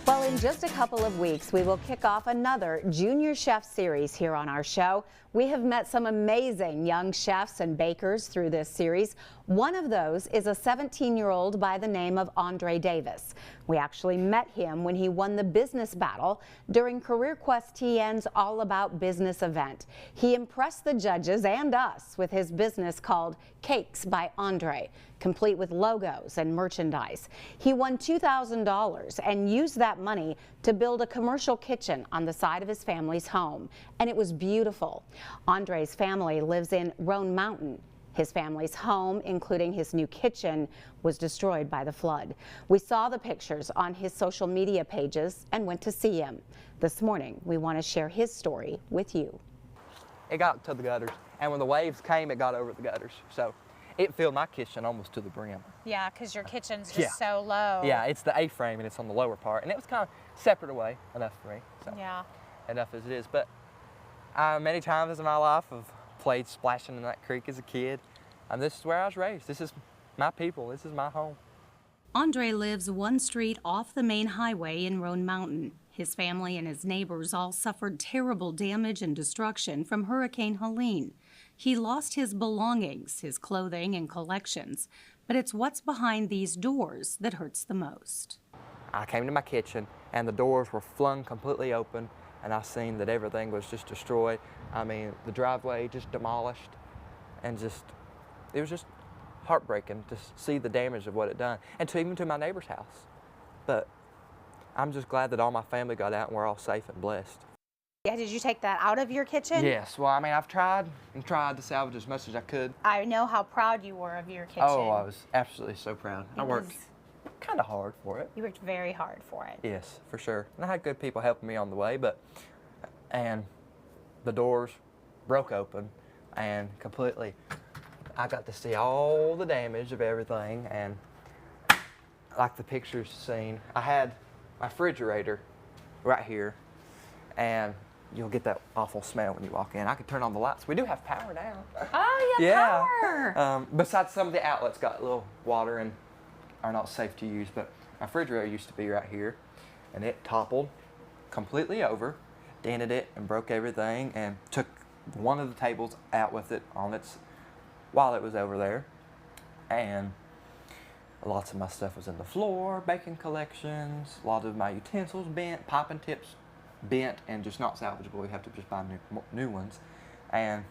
Well, in just a couple of weeks, we will kick off another Junior Chef series here on our show. We have met some amazing young chefs and bakers through this series. One of those is a 17-year-old by the name of Andrae Davis. We actually met him when he won the business battle during Career Quest TN's All About Business event. He impressed the judges and us with his business called Cakes by Andrae, complete with logos and merchandise. He won $2,000 and used that money to build a commercial kitchen on the side of his family's home, and it was beautiful. Andrae's family lives in Roan Mountain. His family's home, including his new kitchen, was destroyed by the flood. We saw the pictures on his social media pages and went to see him. This morning, we want to share his story with you. It got to the gutters, and when the waves came, it got over the gutters. So it filled my kitchen almost to the brim. Yeah, because your kitchen's just so low. Yeah, it's the A-frame, and it's on the lower part, and it was kind of separate away enough for me. So yeah. Enough as it is. But many times in my life, I've played splashing in that creek as a kid. And this is where I was raised. This is my people. This is my home. Andrae lives one street off the main highway in Roan Mountain. His family and his neighbors all suffered terrible damage and destruction from Hurricane Helene. He lost his belongings, his clothing and collections, but it's what's behind these doors that hurts the most. I came to my kitchen and the doors were flung completely open, and I seen that everything was just destroyed. I mean, the driveway just demolished, and it was just heartbreaking to see the damage of what it done, and even to my neighbor's house. But I'm just glad that all my family got out and we're all safe and blessed. Yeah, did you take that out of your kitchen? Yes, well, I mean, I've tried to salvage as much as I could. I know how proud you were of your kitchen. Oh, I was absolutely so proud. I worked kind of hard for it. You worked very hard for it. Yes, for sure. And I had good people helping me on the way, and the doors broke open and completely, I got to see all the damage of everything, and like the pictures seen, I had my refrigerator right here, and you'll get that awful smell when you walk in. I could turn on the lights. We do have power now. Oh, you have power. Besides some of the outlets got a little water and are not safe to use, but my refrigerator used to be right here, and it toppled completely over, dented it and broke everything, and took one of the tables out with it on its while it was over there, and lots of my stuff was in the floor, baking collections, a lot of my utensils bent, piping tips bent and just not salvageable. We have to just buy new ones. And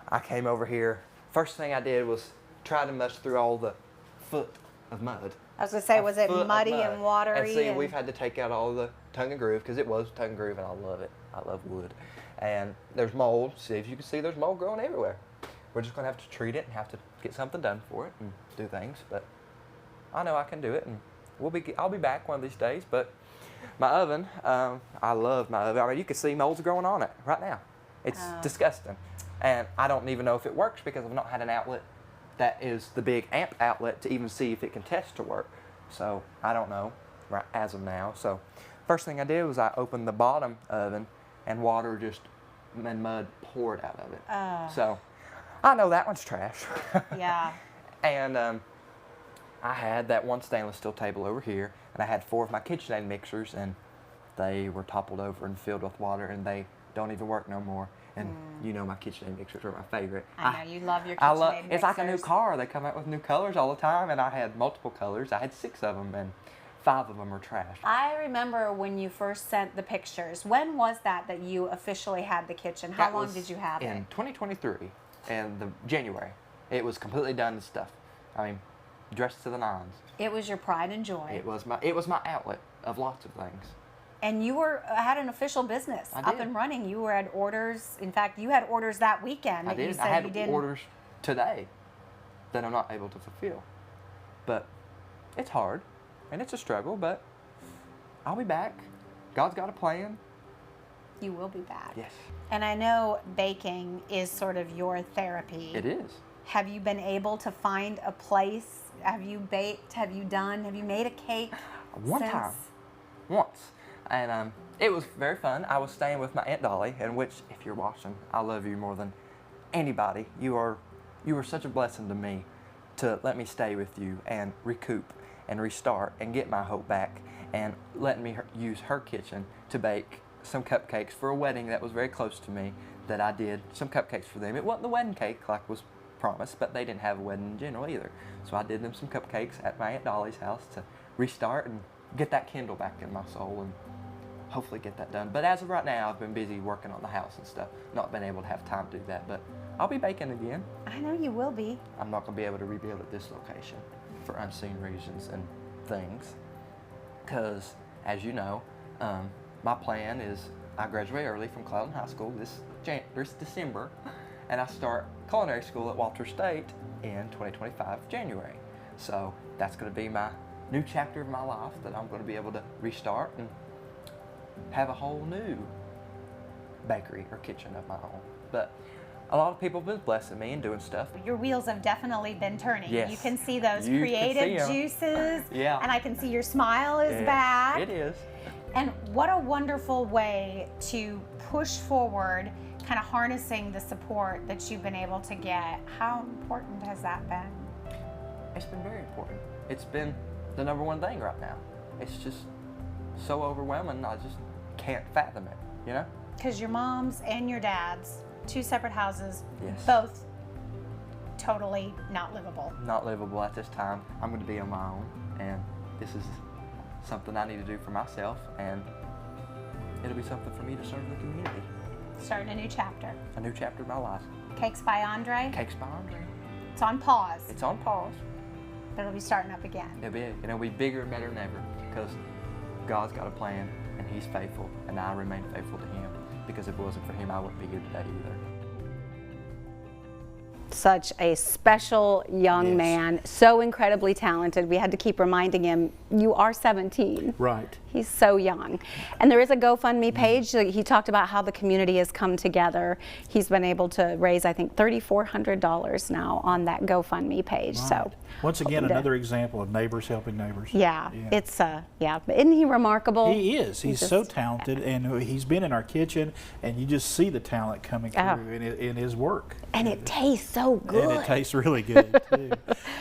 I came over here. First thing I did was try to mush through all the foot of mud. I was going to say, was it muddy and watery? And see, we've had to take out all the tongue and groove, because it was tongue and groove, and I love it. I love wood. And there's mold. See, if you can see, there's mold growing everywhere. We're just going to have to treat it and have to get something done for it and do things. But I know I can do it, and I'll be back one of these days. But my oven, I love my oven. I mean, you can see molds growing on it right now. It's disgusting. And I don't even know if it works, because I've not had an outlet that is the big amp outlet to even see if it can test to work. So I don't know right as of now. So first thing I did was I opened the bottom oven, and water and mud poured out of it. So I know that one's trash. Yeah. And I had that one stainless steel table over here, and I had 4 of my KitchenAid mixers, and they were toppled over and filled with water, and they don't even work no more. And you know my KitchenAid mixers are my favorite. I know, you love your KitchenAid mixers. It's like a new car. They come out with new colors all the time, and I had multiple colors. I had 6 of them, and 5 of them are trash. I remember when you first sent the pictures. When was that you officially had the kitchen? How long did you have it? In 2023, in January. It was completely done and stuff. I mean, dressed to the nines. It was your pride and joy. It was my outlet of lots of things. And you had an official business up and running. You were at orders. In fact, you had orders that weekend. I did. I had orders today that I'm not able to fulfill. But it's hard, and it's a struggle, but I'll be back. God's got a plan. You will be back. Yes. And I know baking is sort of your therapy. It is. Have you been able to find a place? Have you baked? Have you made a cake? Once. And it was very fun. I was staying with my Aunt Dolly, and which, if you're watching, I love you more than anybody. You were such a blessing to me to let me stay with you and recoup and restart and get my hope back. and letting me use her kitchen to bake some cupcakes for a wedding that was very close to me, that I did some cupcakes for them. It wasn't the wedding cake like was promised, but they didn't have a wedding in general either. So I did them some cupcakes at my Aunt Dolly's house to restart and get that kindle back in my soul and hopefully get that done. But as of right now, I've been busy working on the house and stuff, not been able to have time to do that, but I'll be baking again. I know you will be. I'm not going to be able to rebuild at this location for unseen reasons and things, because as you know, my plan is I graduate early from Cloudland High School this December, and I start culinary school at Walter State in 2025 January. So that's going to be my new chapter of my life that I'm going to be able to restart and have a whole new bakery or kitchen of my own. But a lot of people have been blessing me and doing stuff. Your wheels have definitely been turning. Yes. You can see those You creative can see 'em. juices. Yeah. And I can see your smile is back. It is. And what a wonderful way to push forward, kind of harnessing the support that you've been able to get. How important has that been? It's been very important. It's been the #1 thing right now. It's just so overwhelming, I just can't fathom it, you know? Because your mom's and your dad's, 2 separate houses, Yes. both totally not livable. Not livable at this time. I'm going to be on my own, and this is something I need to do for myself, and it'll be something for me to serve the community. Starting a new chapter. A new chapter of my life. Cakes by Andrae. Cakes by Andrae. It's on pause, It's on pause. but it'll be starting up again. It'll be bigger and better than ever, because God's got a plan, and He's faithful, and I remain faithful to Him, because if it wasn't for Him, I wouldn't be here today either. Such a special young Yes. man, so incredibly talented. We had to keep reminding him, you are 17. Right. He's so young. And there is a GoFundMe page. He talked about how the community has come together. He's been able to raise, I think, $3,400 now on that GoFundMe page. So Right. Once again, hoping to- another example of neighbors helping neighbors. Yeah, it's yeah. But isn't he remarkable? He is. He's so talented, and he's been in our kitchen, and you just see the talent coming Oh. through in his work. And it tastes so good. And it tastes really good, too.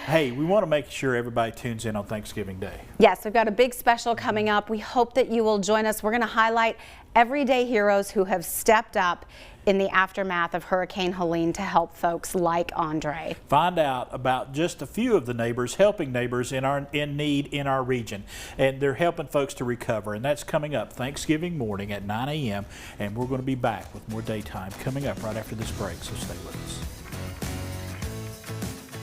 Hey, we want to make sure everybody tunes in on Thanksgiving Day. Yes, we've got a big special coming up. We hope that you will join us. We're going to highlight everyday heroes who have stepped up in the aftermath of Hurricane Helene to help folks like Andrae. Find out about just a few of the neighbors helping neighbors in need in our region, and they're helping folks to recover, and that's coming up Thanksgiving morning at 9 a.m. and we're going to be back with more daytime coming up right after this break, so stay with us.